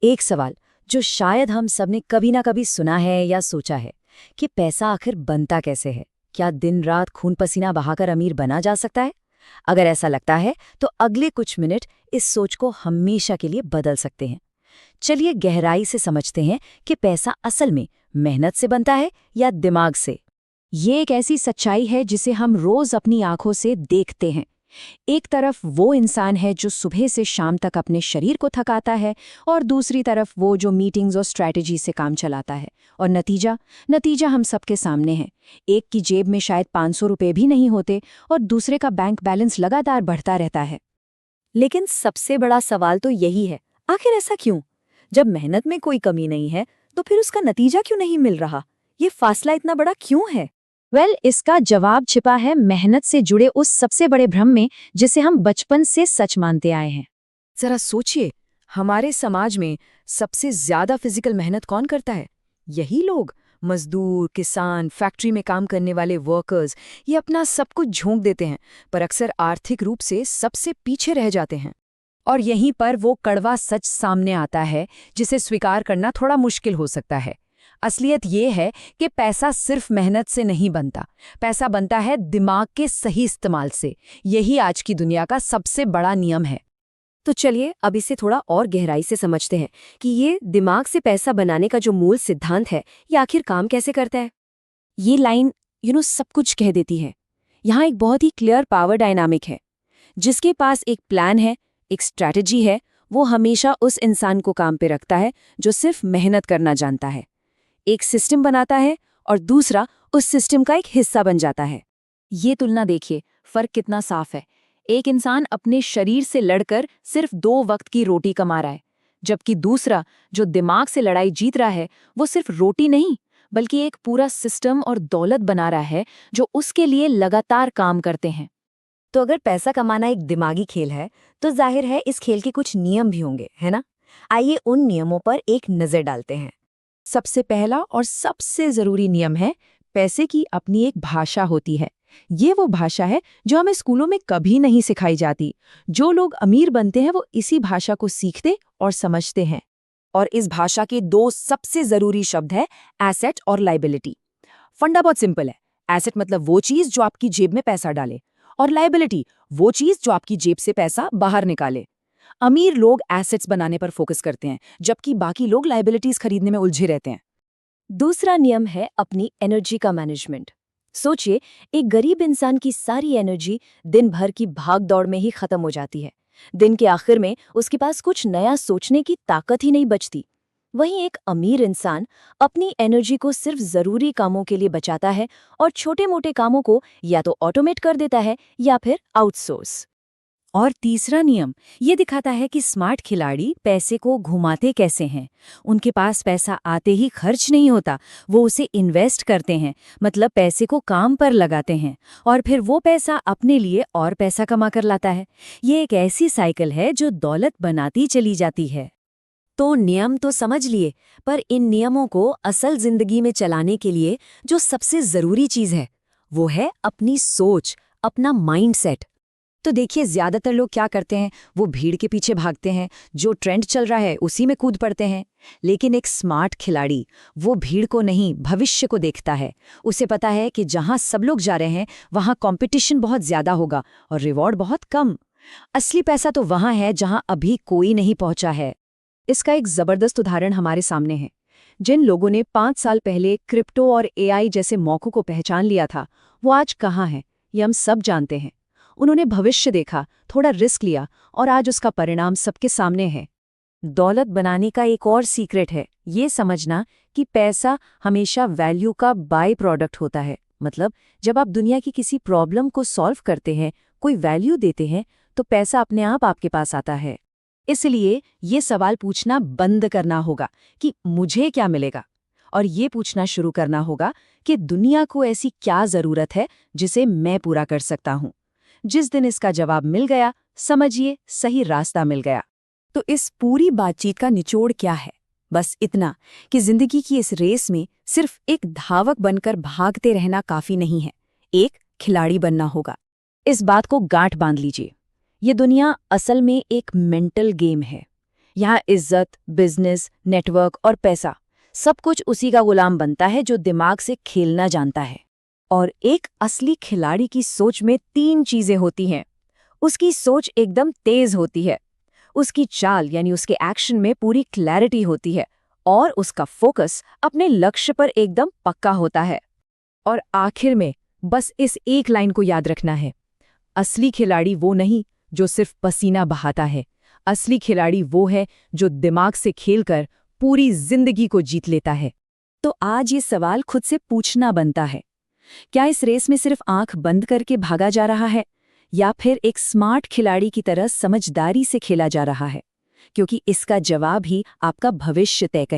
एक सवाल जो शायद हम सबने कभी ना कभी सुना है या सोचा है कि पैसा आखिर बनता कैसे है। क्या दिन रात खून पसीना बहाकर अमीर बना जा सकता है? अगर ऐसा लगता है तो अगले कुछ मिनट इस सोच को हमेशा के लिए बदल सकते हैं। चलिए गहराई से समझते हैं कि पैसा असल में मेहनत से बनता है या दिमाग से। ये एक ऐसी सच्चाई है जिसे हम रोज अपनी आंखों से देखते हैं। एक तरफ वो इंसान है जो सुबह से शाम तक अपने शरीर को थकाता है और दूसरी तरफ वो जो मीटिंग्स और स्ट्रैटेजी से काम चलाता है। और नतीजा हम सबके सामने है। एक की जेब में शायद 500 रुपये भी नहीं होते और दूसरे का बैंक बैलेंस लगातार बढ़ता रहता है। लेकिन सबसे बड़ा सवाल तो यही है, आखिर ऐसा क्यों? जब मेहनत में कोई कमी नहीं है तो फिर उसका नतीजा क्यों नहीं मिल रहा? ये फासला इतना बड़ा क्यों है? इसका जवाब छिपा है मेहनत से जुड़े उस सबसे बड़े भ्रम में जिसे हम बचपन से सच मानते आए हैं। जरा सोचिए, हमारे समाज में सबसे ज्यादा फिजिकल मेहनत कौन करता है? यही लोग, मजदूर, किसान, फैक्ट्री में काम करने वाले वर्कर्स। ये अपना सब कुछ झोंक देते हैं पर अक्सर आर्थिक रूप से सबसे पीछे रह जाते हैं। और यहीं पर वो कड़वा सच सामने आता है जिसे स्वीकार करना थोड़ा मुश्किल हो सकता है। असलियत ये है कि पैसा सिर्फ मेहनत से नहीं बनता। पैसा बनता है दिमाग के सही इस्तेमाल से। यही आज की दुनिया का सबसे बड़ा नियम है। तो चलिए अब इसे थोड़ा और गहराई से समझते हैं कि ये दिमाग से पैसा बनाने का जो मूल सिद्धांत है, ये आखिर काम कैसे करता है। ये लाइन सब कुछ कह देती है। यहाँ एक बहुत ही क्लियर पावर डायनामिक है। जिसके पास एक प्लान है, एक स्ट्रैटेजी है, वो हमेशा उस इंसान को काम पे रखता है जो सिर्फ मेहनत करना जानता है। एक सिस्टम बनाता है और दूसरा उस सिस्टम का एक हिस्सा बन जाता है। ये तुलना देखिए, फर्क कितना साफ है। एक इंसान अपने शरीर से लड़कर सिर्फ 2 वक्त की रोटी कमा रहा है, जबकि दूसरा जो दिमाग से लड़ाई जीत रहा है वो सिर्फ रोटी नहीं बल्कि एक पूरा सिस्टम और दौलत बना रहा है जो उसके लिए लगातार काम करते हैं। तो अगर पैसा कमाना एक दिमागी खेल है तो जाहिर है इस खेल के कुछ नियम भी होंगे, है ना? आइए उन नियमों पर एक नजर डालते हैं। सबसे पहला और सबसे जरूरी नियम है, पैसे की अपनी एक भाषा होती है। ये वो भाषा है जो हमें स्कूलों में कभी नहीं सिखाई जाती। जो लोग अमीर बनते हैं वो इसी भाषा को सीखते और समझते हैं। और इस भाषा के 2 सबसे जरूरी शब्द है, एसेट और लायबिलिटी। फंडा बहुत सिंपल है। एसेट मतलब वो चीज जो आपकी जेब में पैसा डाले, और लायबिलिटी वो चीज जो आपकी जेब से पैसा बाहर निकाले। अमीर लोग एसेट्स बनाने पर फोकस करते हैं जबकि बाकी लोग लायबिलिटीज खरीदने में उलझे रहते हैं। दूसरा नियम है अपनी एनर्जी का मैनेजमेंट। सोचिए, एक गरीब इंसान की सारी एनर्जी दिन भर की भाग दौड़ में ही खत्म हो जाती है। दिन के आखिर में उसके पास कुछ नया सोचने की ताकत ही नहीं बचती। वहीं एक अमीर इंसान अपनी एनर्जी को सिर्फ जरूरी कामों के लिए बचाता है और छोटे मोटे कामों को या तो ऑटोमेट कर देता है या फिर आउटसोर्स। और तीसरा नियम ये दिखाता है कि स्मार्ट खिलाड़ी पैसे को घुमाते कैसे हैं। उनके पास पैसा आते ही खर्च नहीं होता, वो उसे इन्वेस्ट करते हैं, मतलब पैसे को काम पर लगाते हैं और फिर वो पैसा अपने लिए और पैसा कमा कर लाता है। ये एक ऐसी साइकिल है जो दौलत बनाती चली जाती है। तो नियम तो समझ लिए, पर इन नियमों को असल जिंदगी में चलाने के लिए जो सबसे जरूरी चीज है वो है अपनी सोच, अपना माइंडसेट। तो देखिए, ज्यादातर लोग क्या करते हैं, वो भीड़ के पीछे भागते हैं, जो ट्रेंड चल रहा है उसी में कूद पड़ते हैं। लेकिन एक स्मार्ट खिलाड़ी वो भीड़ को नहीं, भविष्य को देखता है। उसे पता है कि जहां सब लोग जा रहे हैं वहां कंपटीशन बहुत ज्यादा होगा और रिवॉर्ड बहुत कम। असली पैसा तो वहां है जहां अभी कोई नहीं पहुंचा है। इसका एक जबरदस्त उदाहरण हमारे सामने है। जिन लोगों ने 5 साल पहले क्रिप्टो और एआई जैसे मौकों को पहचान लिया था, वो आज कहाँ हैं, ये हम सब जानते हैं। उन्होंने भविष्य देखा, थोड़ा रिस्क लिया और आज उसका परिणाम सबके सामने है। दौलत बनाने का एक और सीक्रेट है ये समझना कि पैसा हमेशा वैल्यू का बाय प्रोडक्ट होता है। मतलब जब आप दुनिया की किसी प्रॉब्लम को सॉल्व करते हैं, कोई वैल्यू देते हैं, तो पैसा अपने आप आपके पास आता है। इसलिए ये सवाल पूछना बंद करना होगा कि मुझे क्या मिलेगा, और ये पूछना शुरू करना होगा कि दुनिया को ऐसी क्या जरूरत है जिसे मैं पूरा कर सकता हूँ। जिस दिन इसका जवाब मिल गया, समझिए सही रास्ता मिल गया। तो इस पूरी बातचीत का निचोड़ क्या है? बस इतना कि जिंदगी की इस रेस में सिर्फ एक धावक बनकर भागते रहना काफी नहीं है, एक खिलाड़ी बनना होगा। इस बात को गांठ बांध लीजिए। ये दुनिया असल में एक मेंटल गेम है। यहाँ इज्जत, बिजनेस, नेटवर्क और पैसा सब कुछ उसी का गुलाम बनता है जो दिमाग से खेलना जानता है। और एक असली खिलाड़ी की सोच में 3 चीजें होती हैं। उसकी सोच एकदम तेज होती है, उसकी चाल यानी उसके एक्शन में पूरी क्लैरिटी होती है, और उसका फोकस अपने लक्ष्य पर एकदम पक्का होता है। और आखिर में बस इस एक लाइन को याद रखना है, असली खिलाड़ी वो नहीं जो सिर्फ पसीना बहाता है, असली खिलाड़ी वो है जो दिमाग से खेलकर पूरी जिंदगी को जीत लेता है। तो आज ये सवाल खुद से पूछना बनता है, क्या इस रेस में सिर्फ आंख बंद करके भागा जा रहा है, या फिर एक स्मार्ट खिलाड़ी की तरह समझदारी से खेला जा रहा है? क्योंकि इसका जवाब ही आपका भविष्य तय करेगा।